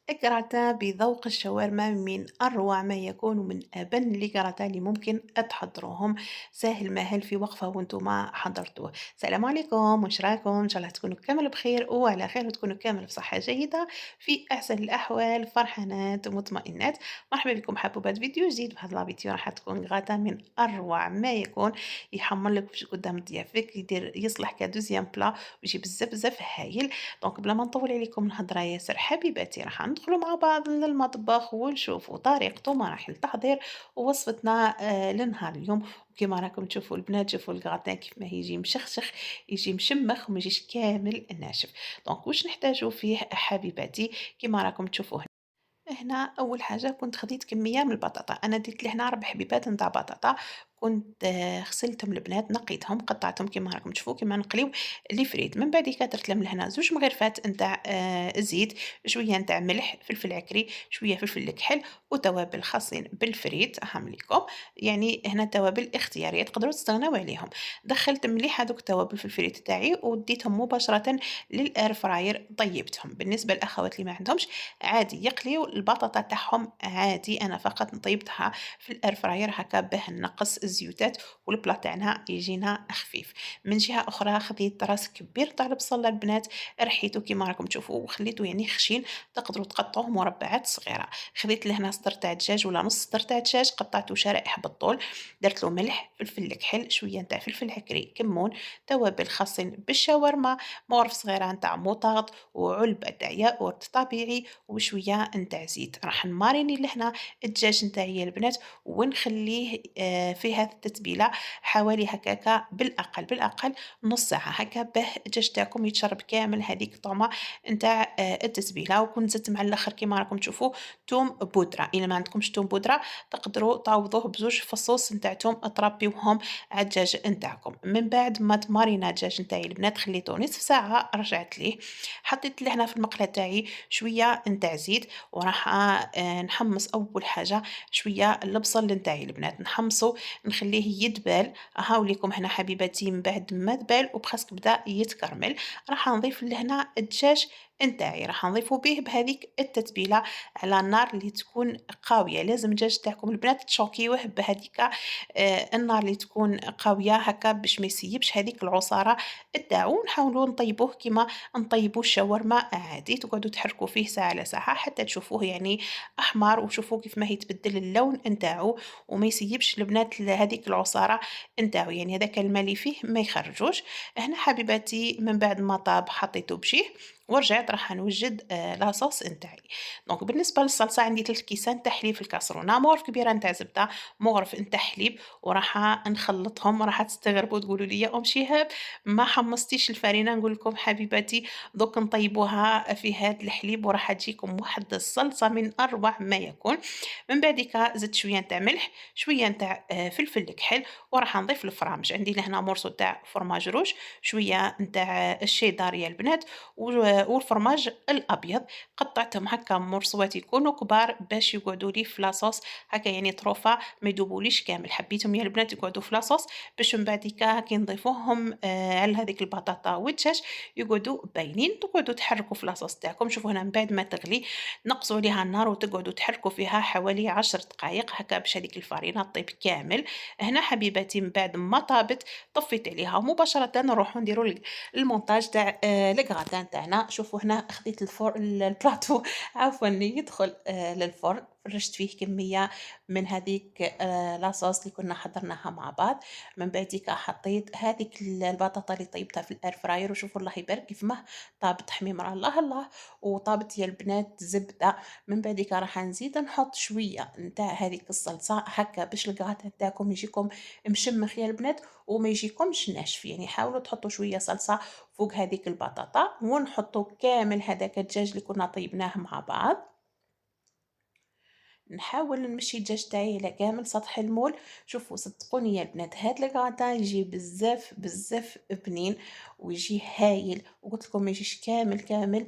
الجراتان بذوق الشاورما من أروع ما يكون ومن أبن الجراتان اللي ممكن تحضروهم. ساهل ماهل في وقفة وانتم حضرتوه. السلام عليكم، واش راكم؟ إن شاء الله تكونوا كامل بخير وعلى خير وتكونوا كامل بصحة جيدة، في أحسن الأحوال، فرحانات ومطمئنات. مرحبا بكم حبوبات فيديو جديد. بهذا الفيديو راح تكون غدا من أروع ما يكون. يحمر لك قدام ضيافك، يدير يصلح كدوزيام بلا ويجي بزاف بزاف هايل. دونك بلا ما نطول عليكم الهضره ياسر حبيباتي، راح ندخلوا مع بعض للمطبخ ونشوفوا طريقته ومراحل التحضير ووصفتنا لنهار اليوم. وكما راكم تشوفوا البنات، شوفوا الكراتان كيف ما يجي مشخشخ، يجي مشمخ وما يجيش كامل ناشف. دونك واش نحتاجوا فيه حبيباتي؟ كما راكم تشوفوا هنا أول حاجة كنت خديت كمية من البطاطا، أنا درت لهنا 4 حبيبات نتاع بطاطا. كنت غسلتهم البنات، نقيتهم، قطعتهم كيما راكم تشوفوا كيما نقليو لي فريت. من بعديكا درت لهم لهنا 2 مغرفات نتاع زيت، شوية نتاع ملح، فلفل عكري، شوية فلفل كحل، وتوابل خاصين بالفريت أهم ليكم. يعني هنا توابل اختيارية تقدروا تستغناو عليهم. دخلت مليح هذوك التوابل في الفريت تاعي وديتهم مباشرة للإير فراير طيبتهم. بالنسبة للأخوات اللي ما عندهمش عادي يقليو البطاطا تاعهم عادي، انا فقط طيبتها في الاير فراير هكا باه نقص الزيوتات والبلا تاعنا يجينا خفيف. من جهه اخرى خديت راس كبير تاع البصل البنات، رحيته كيما راكم تشوفوا وخليته يعني خشين، تقدروا تقطعوه مربعات صغيره. خديت لهنا صدر تاع دجاج ولا نص صدر تاع دجاج، قطعته شرائح بالطول، درت له ملح، فلفل كحل، شويه نتاع فلفل عكري، كمون، توابل خاصين بالشاورما، مغرف صغيره نتاع موطاد، وعلبه تاع ياغورت طبيعي، وشويه نتاع زيت. راح نماريني لهنا الدجاج نتاعي البنات ونخليه في هذه التتبيله حوالي هكاكا بالاقل نص ساعه هكا، باه الدجاج تاعكم يتشرب كامل هذيك الطعمه نتاع التتبيله. وكنت زدت مع الاخر كيما راكم تشوفوا توم بودره. الا ما عندكمش توم بودره تقدروا تعوضوه بزوج فصوص نتاع توم تربيوهم على الدجاج نتاعكم. من بعد ما تمارينا الدجاج نتاعي البنات خليته نصف ساعه، رجعت ليه، حطيت لهنا في المقله تاعي شويه نتاع زيت، وراح نحمص اول حاجه شويه البصل نتاعي البنات، نحمصه نخليه يدبل. هاوليكم هنا حبيباتي من بعد ما دبل وبخاصك بدا يتكرمل، راح نضيف لهنا الدجاج نتاعي، راح نضيفه به بهذيك التتبيله على النار اللي تكون قويه. لازم الدجاج تاعكم البنات تشوكيوه بهذيك النار اللي تكون قويه هكا باش ما يسيبش هذيك العصاره تاعو. نحاولوا نطيبوه كيما نطيبوا الشاورما عادي، تقعدوا تحركوا فيه ساعه على ساعه حتى تشوفوه يعني احمر، وشوفوا كيف ما يتبدل اللون نتاعو وما يسيبش البنات هذيك العصاره نتاعو، يعني هذاك الماء اللي فيه ما يخرجوش. هنا حبيباتي من بعد ما طاب حطيته بشيه ورجعت راح نوجد لاصوص نتاعي. دونك بالنسبه للصلصه عندي 3 كيسان تاع حليب في الكاسرونه، مغرف كبيره نتاع زبده، مغرف نتاع حليب، وراح نخلطهم. راح تستغربوا تقولوا لي يا ام شهاب ما حمصتيش الفرينه. نقول لكم حبيباتي دوك نطيبوها في هذا الحليب وراح تجيكم واحد الصلصه من اروع ما يكون. من بعديك زدت شويه نتاع ملح، شويه نتاع فلفل كحل، وراح نضيف الفرامج. عندي لهنا مرصو تاع فرماج روج، شويه نتاع الشيدار يا البنات، والفرماج الابيض. قطعتهم هكا مرصوات يكونوا كبار باش يقعدوا لي في لاصوص هكا، يعني طروفه ما يذوبوليش كامل. حبيتهم يا البنات يقعدوا في لاصوص باش من بعديك كي نضيفوهم على هذيك البطاطا والدجاج يقعدوا باينين. تقعدوا تحركوا في لاصوص تاعكم. شوفوا هنا من بعد ما تغلي نقصوا عليها النار وتقعدوا تحركوا فيها حوالي 10 دقائق هكا باش هذيك الفرينه طيب كامل. هنا حبيباتي من بعد ما طابت طفيت عليها ومباشره نروحوا نديروا المونتاج تاع الكغاتان تاعنا. شوفوا هنا خديت البلاطو عفوا يدخل للفرن، فرشت فيه كميه من هذيك لاصوص اللي كنا حضرناها مع بعض. من بعديك حطيت هذيك البطاطا اللي طيبتها في الاير فراير، وشوفوا الله يبارك كيف ما طابت حميمه الله الله، وطابت يا البنات زبده. من بعديك راح نزيد نحط شويه نتاع هذيك الصلصه هكا باش الكغاتان تاعكم يجيكم مشمخ يا البنات وما يجيكمش ناشف. يعني حاولوا تحطوا شويه صلصه فوق هذيك البطاطا، ونحطوا كامل هذاك الدجاج اللي كنا طيبناه مع بعض. نحاول نمشي الدجاج تاعي على كامل سطح المول. شوفوا صدقوني يا البنات هاد الكغاتان يجي بزاف بزاف بنين، ويجي هايل، وقلت لكم ما يجيش كامل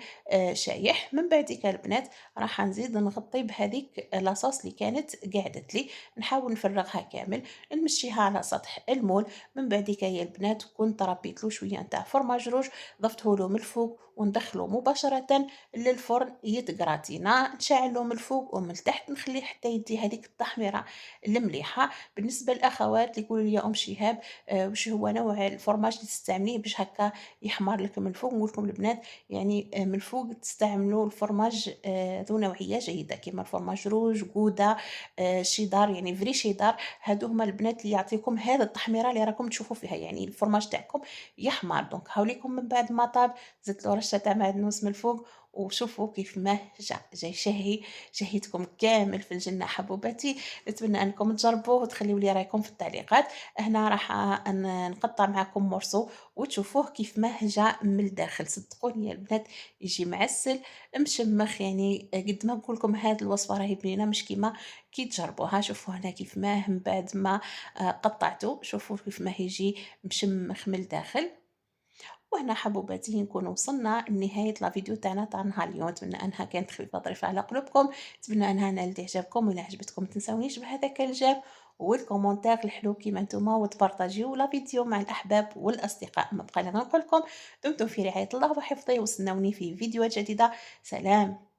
شايح. من بعديك البنات راح نزيد نغطي بهذيك لاصوص اللي كانت قعدت لي، نحاول نفرغها كامل، نمشيها على سطح المول. من بعديك يا البنات كنت ربيت له شويه نتاع فرماج روج، ضفته له من الفوق وندخله مباشره للفرن يتقراطينا، نشعلو من الفوق ومن التحت نخليه حتى يدي هذيك التحميرة المليحة. بالنسبة للأخوات اللي يقولوا لي أم شهاب واش هو نوع الفرماج اللي تستعمليه باش هكا يحمر لك من الفوق، نقول لكم البنات يعني من الفوق تستعملوا الفرماج ذو نوعية جيدة كيما الفرماج روج، جودة، شيدار، يعني فري شيدار. هادو هما البنات اللي يعطيكم هذا التحميرة اللي راكم تشوفوا فيها، يعني الفرماج تاعكم يحمر. دونك هاوليكم من بعد ما طاب زدت له رشة تاع معدنوس من الفوق، وشوفوا كيف ما جاي شهي. شهيتكم كامل في الجنة حبوباتي. نتمنى أنكم تجربوه وتخليوا لي رايكم في التعليقات. هنا راح نقطع معكم مرسو وتشوفوه كيف ما جا من الداخل. صدقوني يا البنات يجي معسل مشمخ، يعني قد ما نقول لكم هذه الوصفة راهي بنينة مش كيما كي تجربوها. شوفوا هنا كيف ما من بعد ما قطعته، شوفوا كيف ما يجي مشمخ من الداخل. وهنا حبوباتي نكون وصلنا لنهاية الفيديو تاعنا تاع نهار اليوم. نتمنى انها كانت خفيفة ظريفة على قلوبكم، نتمنى انها نالت اعجابكم. وإلا عجبتكم متنساونيش بهذاك الإعجاب والكومنتير الحلو كيما نتوما، وتبارطاجيو لا فيديو مع الأحباب والأصدقاء. ما بقى لي غير نقول لكم دمتم في رعاية الله وحفظه، وستناوني في فيديوهات جديدة. سلام.